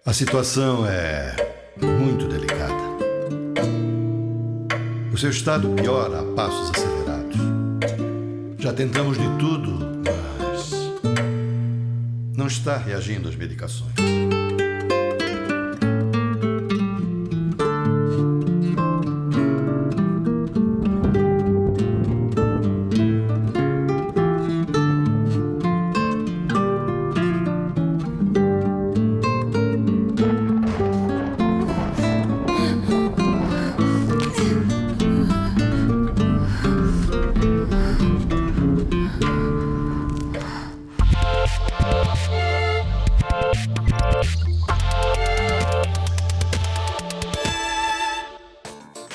A situação é muito delicada. O seu estado piora a passos acelerados. Já tentamos de tudo, mas não está reagindo às medicações.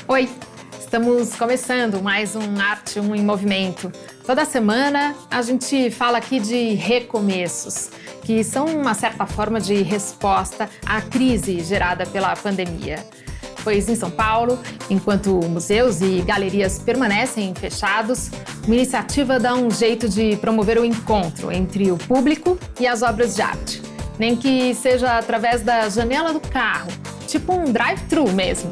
Oi, estamos começando mais um Arte 1 em Movimento. Toda semana a gente fala aqui de recomeços, que são uma certa forma de resposta à crise gerada pela pandemia. Pois em São Paulo, enquanto museus e galerias permanecem fechados, uma iniciativa dá um jeito de promover o encontro entre o público e as obras de arte. Nem que seja através da janela do carro, tipo um drive-thru mesmo.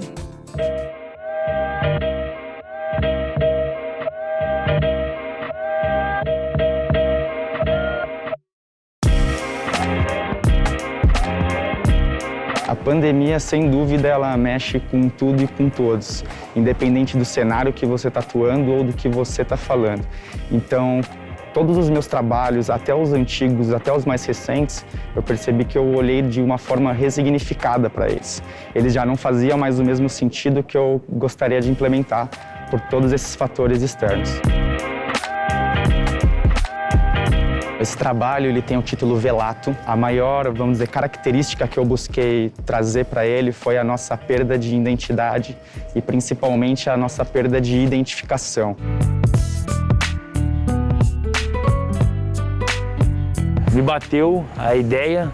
A pandemia, sem dúvida, ela mexe com tudo e com todos, independente do cenário que você está atuando ou do que você está falando. Então, todos os meus trabalhos, até os antigos, até os mais recentes, eu percebi que eu olhei de uma forma ressignificada para eles. Eles já não faziam mais o mesmo sentido que eu gostaria de implementar por todos esses fatores externos. Esse trabalho ele tem o título Velato. A maior, vamos dizer, característica que eu busquei trazer para ele foi a nossa perda de identidade e principalmente a nossa perda de identificação. Me bateu a ideia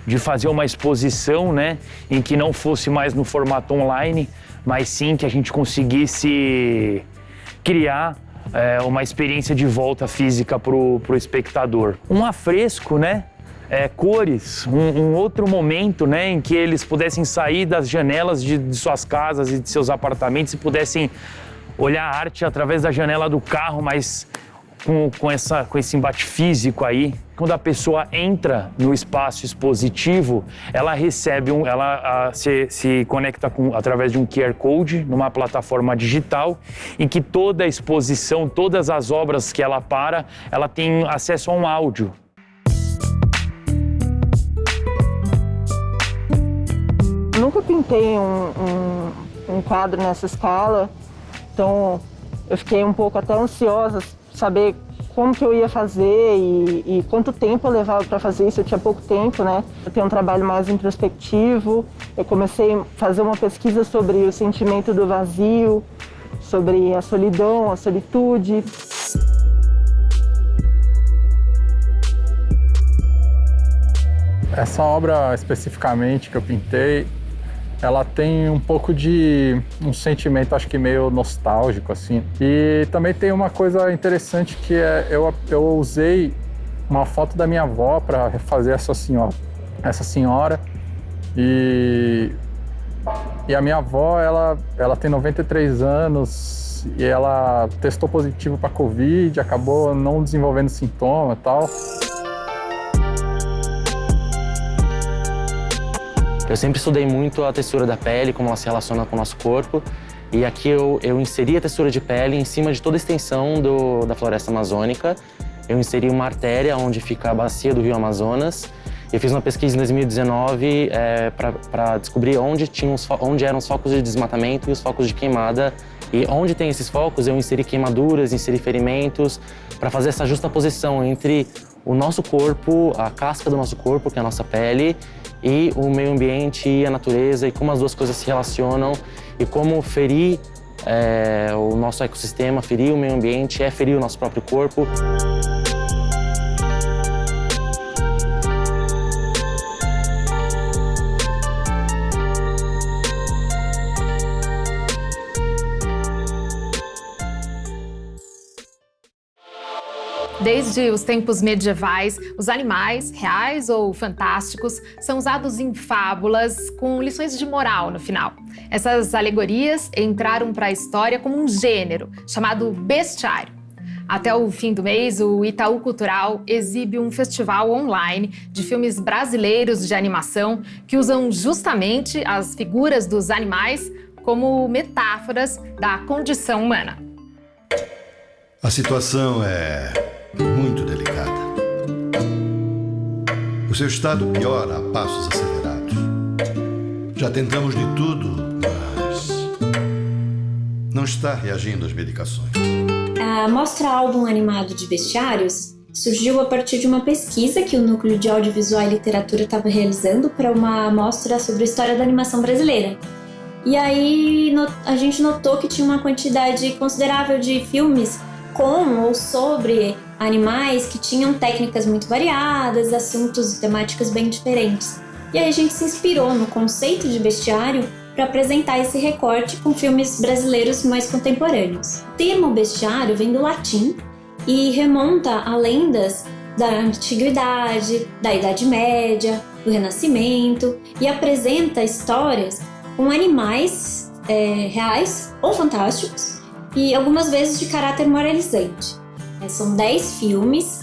de fazer uma exposição, né, em que não fosse mais no formato online, mas sim que a gente conseguisse criar uma experiência de volta física pro espectador. Um afresco, né? Cores, um outro momento, né, em que eles pudessem sair das janelas de suas casas e de seus apartamentos e pudessem olhar a arte através da janela do carro, mas com esse embate físico aí. Quando a pessoa entra no espaço expositivo, ela recebe se conecta através de um QR Code numa plataforma digital em que toda a exposição, todas as obras que ela tem acesso a um áudio. Nunca pintei um quadro nessa escala, então eu fiquei um pouco até ansiosa saber como que eu ia fazer e quanto tempo eu levava para fazer isso. Eu tinha pouco tempo, né? Eu tenho um trabalho mais introspectivo. Eu comecei a fazer uma pesquisa sobre o sentimento do vazio, sobre a solidão, a solitude. Essa obra especificamente que eu pintei, ela tem um pouco de um sentimento, acho que meio nostálgico, assim. E também tem uma coisa interessante que eu usei uma foto da minha avó para refazer essa senhora. E a minha avó, ela tem 93 anos e ela testou positivo para Covid, acabou não desenvolvendo sintoma e tal. Eu sempre estudei muito a textura da pele, como ela se relaciona com o nosso corpo. E aqui eu inseri a textura de pele em cima de toda a extensão da floresta amazônica. Eu inseri uma artéria onde fica a bacia do rio Amazonas. Eu fiz uma pesquisa em 2019 para descobrir onde eram os focos de desmatamento e os focos de queimada. E onde tem esses focos, eu inseri queimaduras, inseri ferimentos, para fazer essa justaposição entre o nosso corpo, a casca do nosso corpo, que é a nossa pele, e o meio ambiente e a natureza, e como as duas coisas se relacionam, e como ferir o nosso ecossistema, ferir o meio ambiente, ferir o nosso próprio corpo. Desde os tempos medievais, os animais, reais ou fantásticos, são usados em fábulas com lições de moral no final. Essas alegorias entraram para a história como um gênero, chamado bestiário. Até o fim do mês, o Itaú Cultural exibe um festival online de filmes brasileiros de animação que usam justamente as figuras dos animais como metáforas da condição humana. A situação é muito delicada. O seu estado piora a passos acelerados. Já tentamos de tudo, mas não está reagindo às medicações. A mostra álbum animado de bestiários surgiu a partir de uma pesquisa que o Núcleo de Audiovisual e Literatura estava realizando para uma mostra sobre a história da animação brasileira. E aí a gente notou que tinha uma quantidade considerável de filmes com ou sobre animais que tinham técnicas muito variadas, assuntos e temáticas bem diferentes. E aí a gente se inspirou no conceito de bestiário para apresentar esse recorte com filmes brasileiros mais contemporâneos. O termo bestiário vem do latim e remonta a lendas da Antiguidade, da Idade Média, do Renascimento e apresenta histórias com animais reais ou fantásticos e algumas vezes de caráter moralizante. São 10 filmes,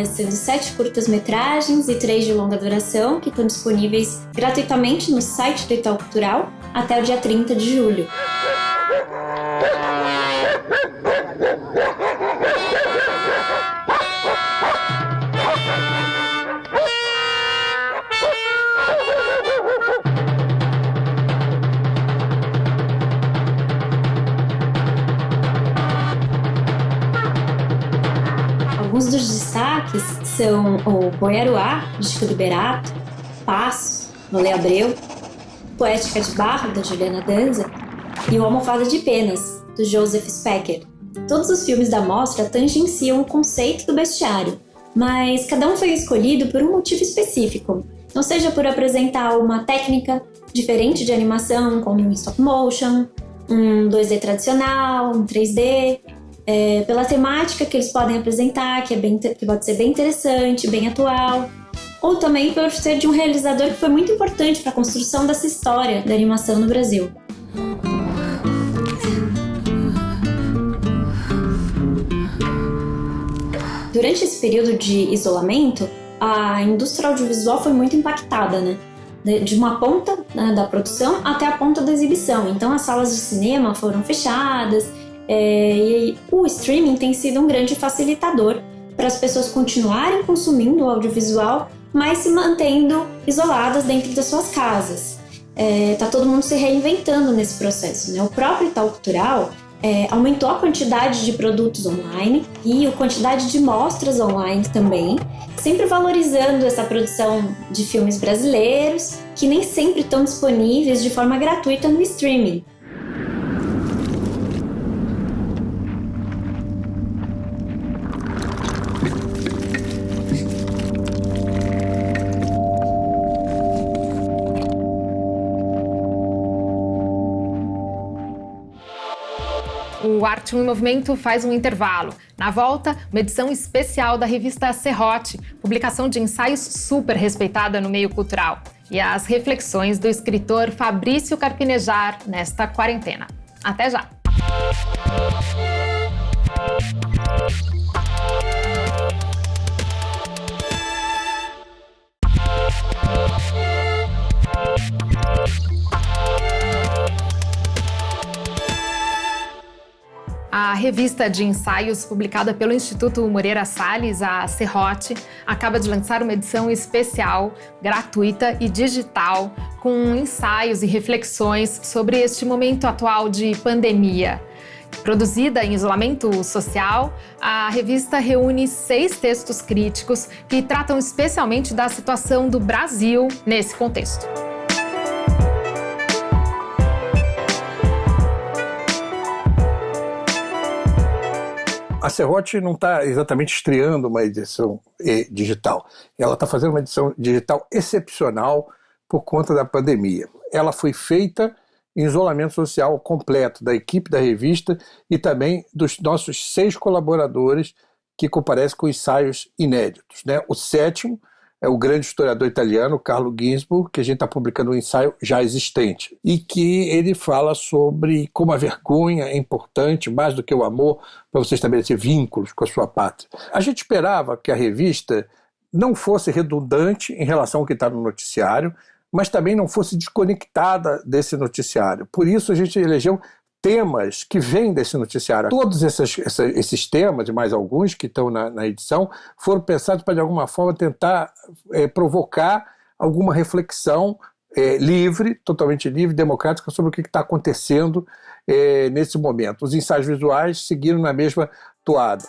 sendo 7 curtas-metragens e 3 de longa duração, que estão disponíveis gratuitamente no site do Itaú Cultural até o dia 30 de julho. Alguns dos destaques são o Boiaruá, de Chico Liberato, Passo, do Lê Abreu, Poética de Barro, da Juliana Danza, e o Almofada de Penas, do Joseph Specker. Todos os filmes da mostra tangenciam o conceito do bestiário, mas cada um foi escolhido por um motivo específico, ou seja, por apresentar uma técnica diferente de animação, como um stop motion, um 2D tradicional, um 3D, pela temática que eles podem apresentar, que pode ser bem interessante, bem atual, ou também por ser de um realizador que foi muito importante para a construção dessa história da animação no Brasil. Durante esse período de isolamento, a indústria audiovisual foi muito impactada, né? De uma ponta da produção até a ponta da exibição. Então as salas de cinema foram fechadas, e o streaming tem sido um grande facilitador para as pessoas continuarem consumindo o audiovisual, mas se mantendo isoladas dentro das suas casas. Tá todo mundo se reinventando nesse processo, né? O próprio Itaú Cultural aumentou a quantidade de produtos online e a quantidade de mostras online também, sempre valorizando essa produção de filmes brasileiros que nem sempre estão disponíveis de forma gratuita no streaming. O Arte em Movimento faz um intervalo. Na volta, uma edição especial da revista Serrote, publicação de ensaios super respeitada no meio cultural. E as reflexões do escritor Fabrício Carpinejar nesta quarentena. Até já! A revista de ensaios publicada pelo Instituto Moreira Salles, a Serrote, acaba de lançar uma edição especial, gratuita e digital, com ensaios e reflexões sobre este momento atual de pandemia. Produzida em isolamento social, a revista reúne 6 textos críticos que tratam especialmente da situação do Brasil nesse contexto. A Serrote não está exatamente estreando uma edição digital. Ela está fazendo uma edição digital excepcional por conta da pandemia. Ela foi feita em isolamento social completo da equipe da revista e também dos nossos 6 colaboradores que comparece com ensaios inéditos, né? O sétimo é o grande historiador italiano, Carlo Ginzburg, que a gente está publicando um ensaio já existente, e que ele fala sobre como a vergonha é importante, mais do que o amor, para você estabelecer vínculos com a sua pátria. A gente esperava que a revista não fosse redundante em relação ao que está no noticiário, mas também não fosse desconectada desse noticiário. Por isso a gente elegeu temas que vêm desse noticiário. Todos esses temas, e mais alguns que estão na edição, foram pensados para, de alguma forma, tentar provocar alguma reflexão livre, totalmente livre, democrática, sobre o que está acontecendo nesse momento. Os ensaios visuais seguiram na mesma toada.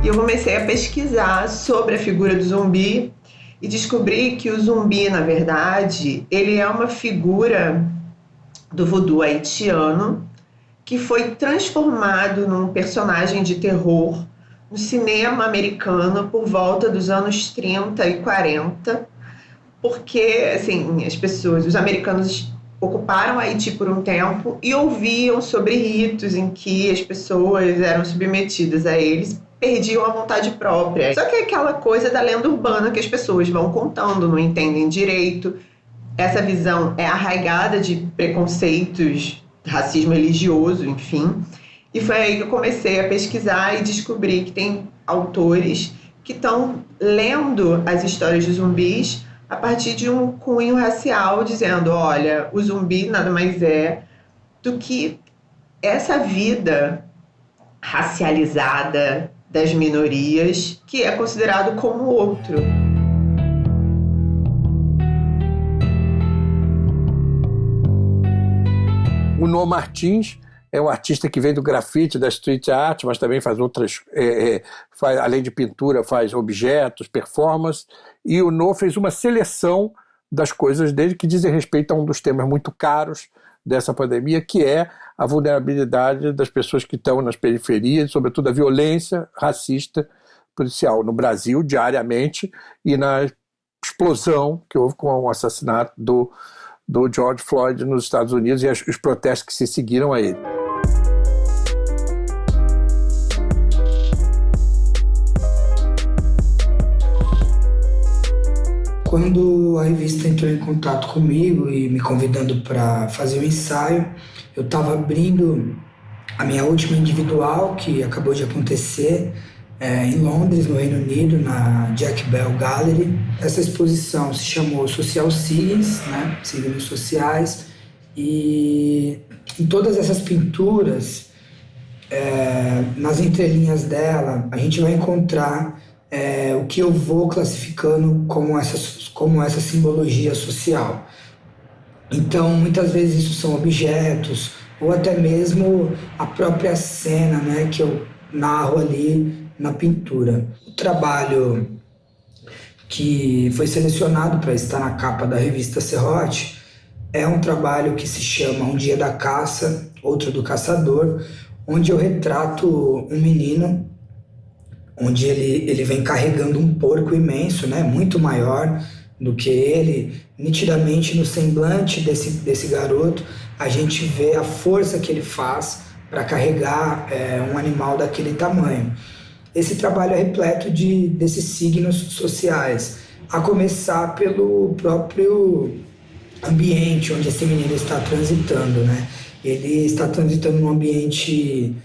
E eu comecei a pesquisar sobre a figura do zumbi e descobri que o zumbi, na verdade, ele é uma figura do voodoo haitiano que foi transformado num personagem de terror no cinema americano por volta dos anos 30 e 40, porque, assim, os americanos ocuparam Haiti por um tempo e ouviam sobre ritos em que as pessoas eram submetidas a eles, perdiam a vontade própria. Só que é aquela coisa da lenda urbana que as pessoas vão contando, não entendem direito. Essa visão é arraigada de preconceitos, racismo religioso, enfim. E foi aí que eu comecei a pesquisar e descobri que tem autores que estão lendo as histórias de zumbis a partir de um cunho racial, dizendo, olha, o zumbi nada mais é do que essa vida racializada das minorias, que é considerado como outro. O Noah Martins é um artista que vem do grafite, da street art, mas também faz outras, além de pintura, faz objetos, performance, e o Noah fez uma seleção das coisas dele que dizem respeito a um dos temas muito caros dessa pandemia, que é a vulnerabilidade das pessoas que estão nas periferias, sobretudo a violência racista policial no Brasil, diariamente, e na explosão que houve com o assassinato do George Floyd nos Estados Unidos e os protestos que se seguiram a ele. Quando a revista entrou em contato comigo e me convidando para fazer o ensaio, eu estava abrindo a minha última individual, que acabou de acontecer em Londres, no Reino Unido, na Jack Bell Gallery. Essa exposição se chamou Social Signs, né? Signos sociais, e em todas essas pinturas, nas entrelinhas dela, a gente vai encontrar o que eu vou classificando como essa simbologia social. Então, muitas vezes isso são objetos, ou até mesmo a própria cena, né, que eu narro ali na pintura. O trabalho que foi selecionado para estar na capa da revista Serrote é um trabalho que se chama Um Dia da Caça, Outro do Caçador, onde eu retrato um menino, onde ele vem carregando um porco imenso, né, muito maior do que ele. Nitidamente no semblante desse garoto, a gente vê a força que ele faz para carregar um animal daquele tamanho. Esse trabalho é repleto desses signos sociais, a começar pelo próprio ambiente onde esse menino está transitando, né? Ele está transitando num ambiente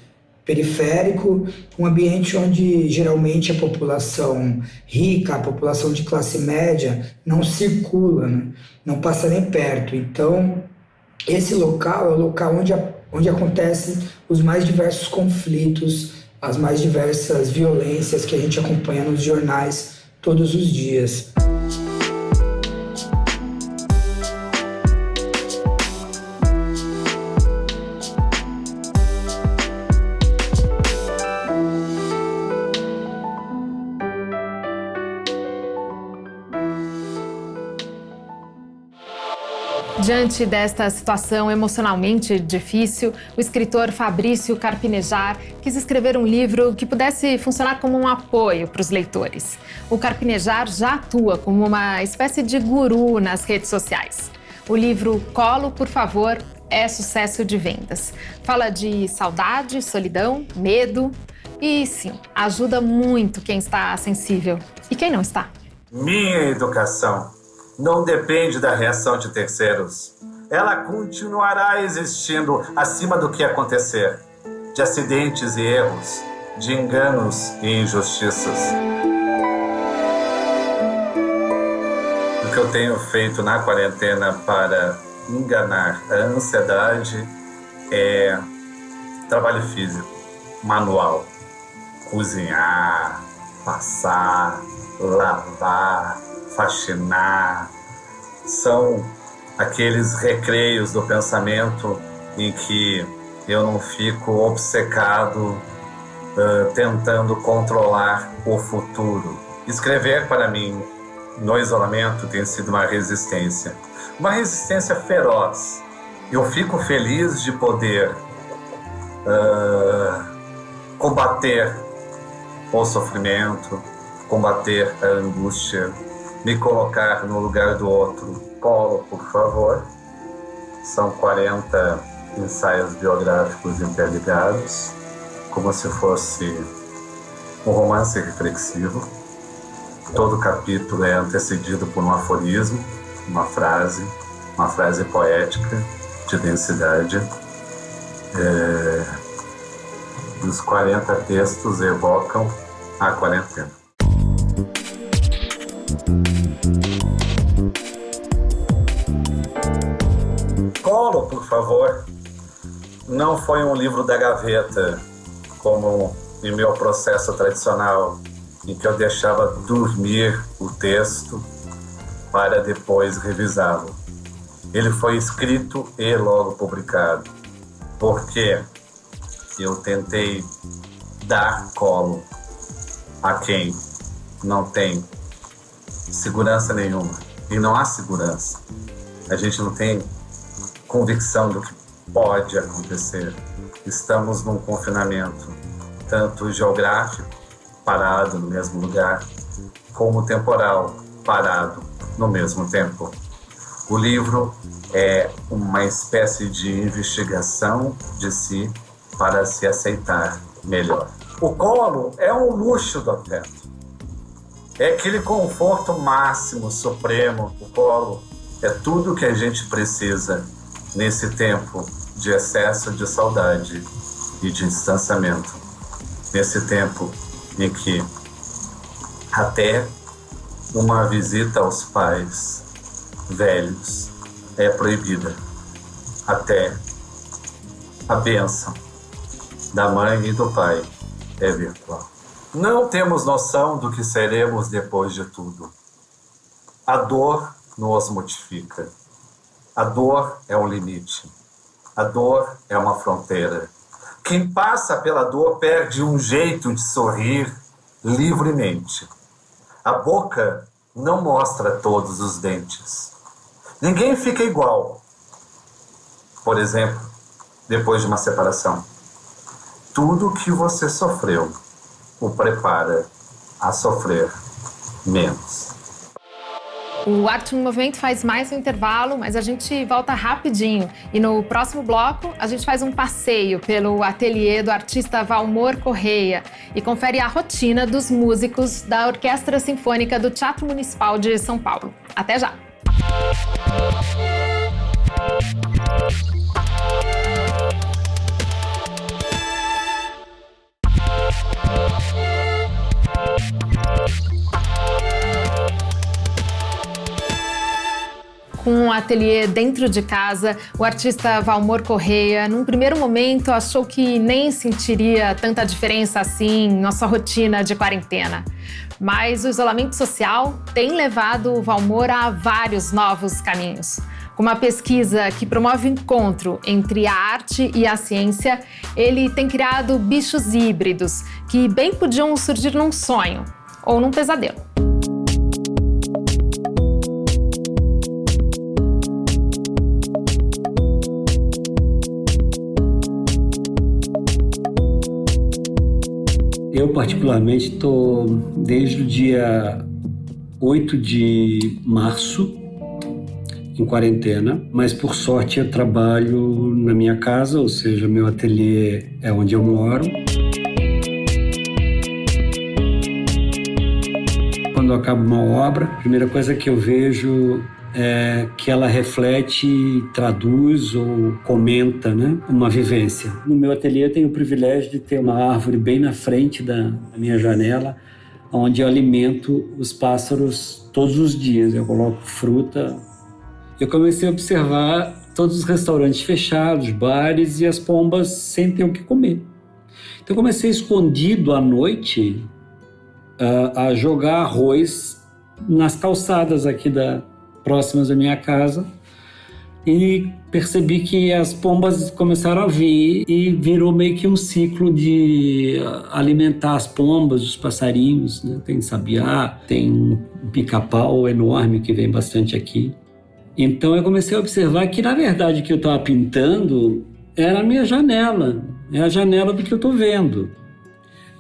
periférico, um ambiente onde geralmente a população rica, a população de classe média não circula, né? Não passa nem perto. Então, esse local é o local onde acontecem os mais diversos conflitos, as mais diversas violências que a gente acompanha nos jornais todos os dias. Diante desta situação emocionalmente difícil, o escritor Fabrício Carpinejar quis escrever um livro que pudesse funcionar como um apoio para os leitores. O Carpinejar já atua como uma espécie de guru nas redes sociais. O livro Colo, por favor, é sucesso de vendas. Fala de saudade, solidão, medo e, sim, ajuda muito quem está sensível e quem não está. Minha educação não depende da reação de terceiros. Ela continuará existindo acima do que acontecer, de acidentes e erros, de enganos e injustiças. O que eu tenho feito na quarentena para enganar a ansiedade é trabalho físico, manual, cozinhar, passar, lavar, faxinar. São aqueles recreios do pensamento em que eu não fico obcecado tentando controlar o futuro. Escrever para mim no isolamento tem sido uma resistência feroz. Eu fico feliz de poder combater o sofrimento, combater a angústia, me colocar no lugar do outro. Colo, por favor. São 40 ensaios biográficos interligados, como se fosse um romance reflexivo. Todo capítulo é antecedido por um aforismo, uma frase poética de densidade. Os 40 textos evocam a quarentena. Colo, por favor, não foi um livro da gaveta, como em meu processo tradicional, em que eu deixava dormir o texto para depois revisá-lo. Ele foi escrito e logo publicado, porque eu tentei dar colo a quem não tem segurança nenhuma. E não há segurança. A gente não tem convicção do que pode acontecer. Estamos num confinamento, tanto geográfico, parado no mesmo lugar, como temporal, parado no mesmo tempo. O livro é uma espécie de investigação de si para se aceitar melhor. O colo é um luxo do afeto. É aquele conforto máximo, supremo. O colo é tudo que a gente precisa nesse tempo de excesso de saudade e de distanciamento. Nesse tempo em que até uma visita aos pais velhos é proibida. Até a bênção da mãe e do pai é virtual. Não temos noção do que seremos depois de tudo. A dor nos modifica. A dor é um limite. A dor é uma fronteira. Quem passa pela dor perde um jeito de sorrir livremente. A boca não mostra todos os dentes. Ninguém fica igual. Por exemplo, depois de uma separação. Tudo que você sofreu o prepara a sofrer menos. O Arte no Movimento faz mais um intervalo, mas a gente volta rapidinho. E no próximo bloco, a gente faz um passeio pelo ateliê do artista Valmor Correia e confere a rotina dos músicos da Orquestra Sinfônica do Teatro Municipal de São Paulo. Até já! Com um ateliê dentro de casa, o artista Valmor Correia, num primeiro momento, achou que nem sentiria tanta diferença assim na sua rotina de quarentena. Mas o isolamento social tem levado o Valmor a vários novos caminhos. Com uma pesquisa que promove o encontro entre a arte e a ciência, ele tem criado bichos híbridos que bem podiam surgir num sonho ou num pesadelo. Eu, particularmente, estou desde o dia 8 de março, em quarentena, mas por sorte eu trabalho na minha casa, ou seja, meu ateliê é onde eu moro. Quando eu acabo uma obra, a primeira coisa que eu vejo é que ela reflete, traduz ou comenta, né, uma vivência. No meu ateliê eu tenho o privilégio de ter uma árvore bem na frente da minha janela, onde eu alimento os pássaros todos os dias. Eu coloco fruta. Eu comecei a observar todos os restaurantes fechados, bares e as pombas sem ter o que comer. Então eu comecei escondido à noite a jogar arroz nas calçadas aqui próximas da minha casa e percebi que as pombas começaram a vir e virou meio que um ciclo de alimentar as pombas, os passarinhos, né? Tem sabiá, tem um pica-pau enorme que vem bastante aqui. Então eu comecei a observar que, na verdade, o que eu estava pintando era a minha janela, é a janela do que eu estou vendo.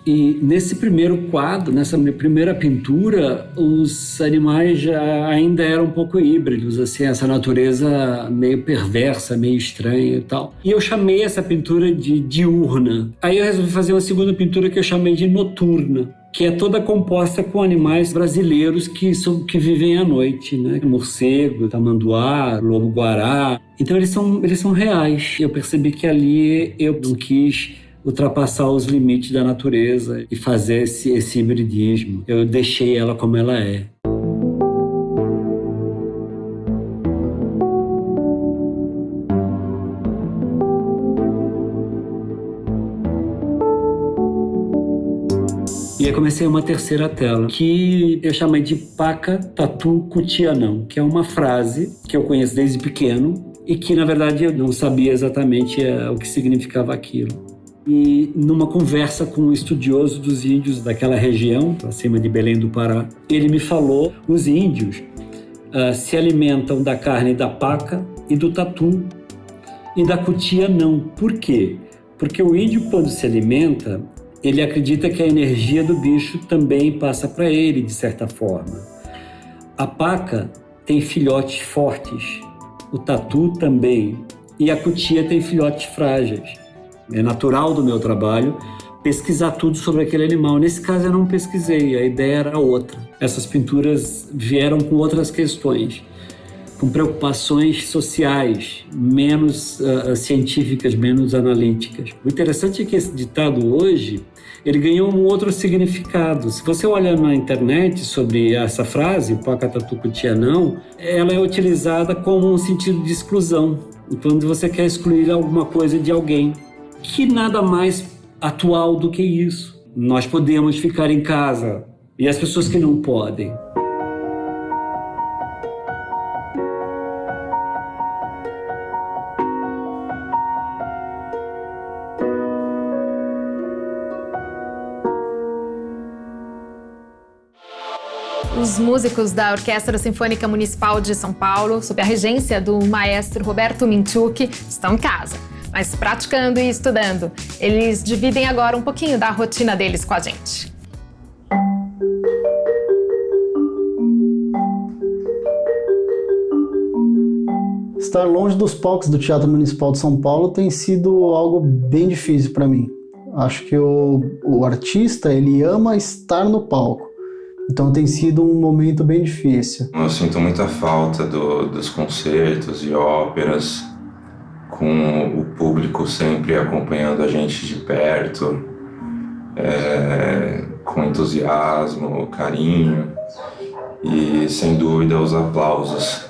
E nesse primeiro quadro, nessa minha primeira pintura, os animais já ainda eram um pouco híbridos, assim, essa natureza meio perversa, meio estranha e tal. E eu chamei essa pintura de diurna. Aí eu resolvi fazer uma segunda pintura que eu chamei de noturna, que é toda composta com animais brasileiros que vivem à noite, né? Morcego, tamanduá, lobo-guará. Então eles são reais. Eu percebi que ali eu não quis ultrapassar os limites da natureza e fazer esse hibridismo. Eu deixei ela como ela é. E aí comecei uma terceira tela, que eu chamei de Paca Tatu Cutia Não, que é uma frase que eu conheço desde pequeno e que, na verdade, eu não sabia exatamente o que significava aquilo. E numa conversa com um estudioso dos índios daquela região, acima de Belém do Pará, ele me falou: os índios se alimentam da carne da paca e do tatu, e da cutia não. Por quê? Porque o índio, quando se alimenta, ele acredita que a energia do bicho também passa para ele, de certa forma. A paca tem filhotes fortes, o tatu também, e a cutia tem filhotes frágeis. É natural do meu trabalho pesquisar tudo sobre aquele animal. Nesse caso eu não pesquisei, a ideia era outra. Essas pinturas vieram com outras questões, com preocupações sociais, menos científicas, menos analíticas. O interessante é que esse ditado hoje, ele ganhou um outro significado. Se você olhar na internet sobre essa frase, Paca Tatu Cutia Não, ela é utilizada como um sentido de exclusão, quando você quer excluir alguma coisa de alguém. Que nada mais atual do que isso. Nós podemos ficar em casa e as pessoas que não podem. Os músicos da Orquestra Sinfônica Municipal de São Paulo, sob a regência do maestro Roberto Minchuk, estão em casa, mas praticando e estudando. Eles dividem agora um pouquinho da rotina deles com a gente. Estar longe dos palcos do Teatro Municipal de São Paulo tem sido algo bem difícil para mim. Acho que o artista, ele ama estar no palco. Então tem sido um momento bem difícil. Eu sinto muita falta dos concertos e óperas, com o público sempre acompanhando a gente de perto, com entusiasmo, carinho e, sem dúvida, os aplausos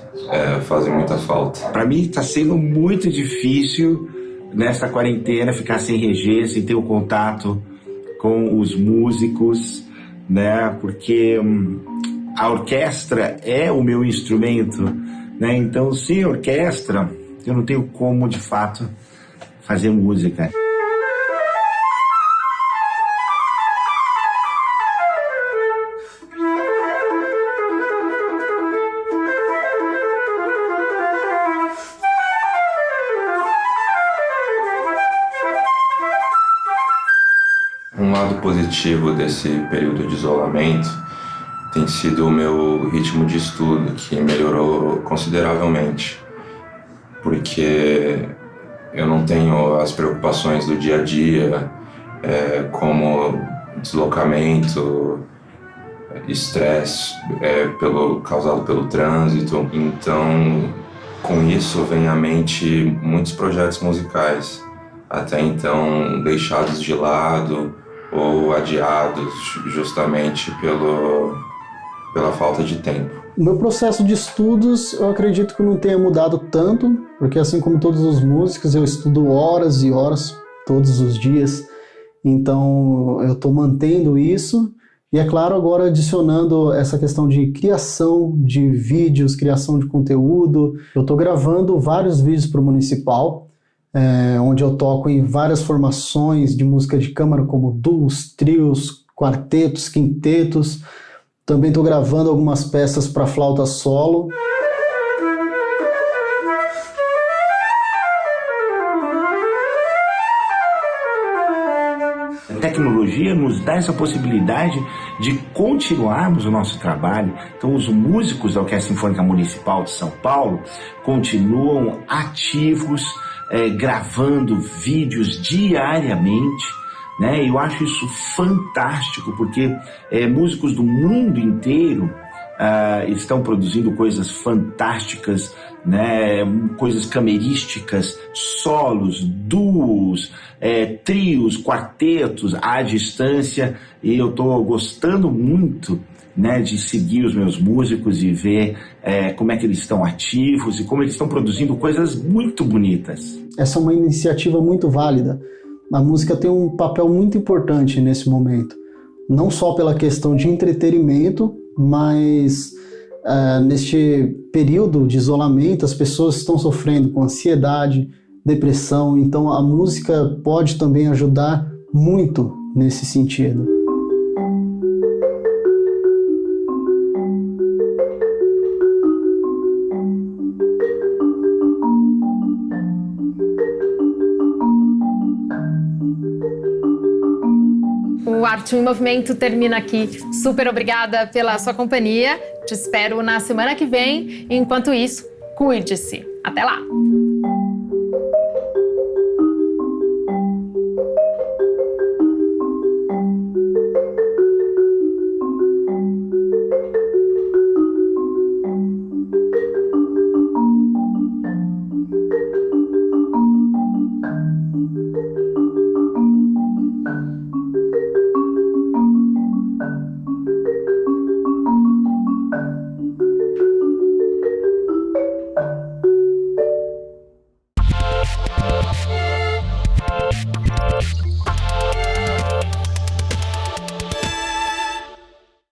fazem muita falta. Para mim está sendo muito difícil nessa quarentena ficar sem regência, sem ter o contato com os músicos, né? Porque a orquestra é o meu instrumento, né? Então, sem orquestra, eu não tenho como, de fato, fazer música. Um lado positivo desse período de isolamento tem sido o meu ritmo de estudo, que melhorou consideravelmente, porque eu não tenho as preocupações do dia a dia, como deslocamento, estresse causado pelo trânsito. Então, com isso vem à mente muitos projetos musicais, até então deixados de lado ou adiados justamente pela falta de tempo. O meu processo de estudos, eu acredito que não tenha mudado tanto, porque assim como todos os músicos, eu estudo horas e horas, todos os dias, então eu estou mantendo isso. E é claro, agora adicionando essa questão de criação de vídeos, criação de conteúdo. Eu estou gravando vários vídeos para o Municipal, onde eu toco em várias formações de música de câmara, como duos, trios, quartetos, quintetos. Também estou gravando algumas peças para flauta solo. A tecnologia nos dá essa possibilidade de continuarmos o nosso trabalho. Então, os músicos da Orquestra Sinfônica Municipal de São Paulo continuam ativos, gravando vídeos diariamente, né? Eu acho isso fantástico, porque músicos do mundo inteiro estão produzindo coisas fantásticas, né? Coisas camerísticas, solos, duos, trios, quartetos à distância, e eu estou gostando muito, né, de seguir os meus músicos e ver como é que eles estão ativos e como eles estão produzindo coisas muito bonitas. Essa é uma iniciativa muito válida. A música tem um papel muito importante nesse momento, não só pela questão de entretenimento, mas neste período de isolamento as pessoas estão sofrendo com ansiedade, depressão, então a música pode também ajudar muito nesse sentido. O Arte em Movimento termina aqui. Super obrigada pela sua companhia. Te espero na semana que vem. Enquanto isso, cuide-se. Até lá!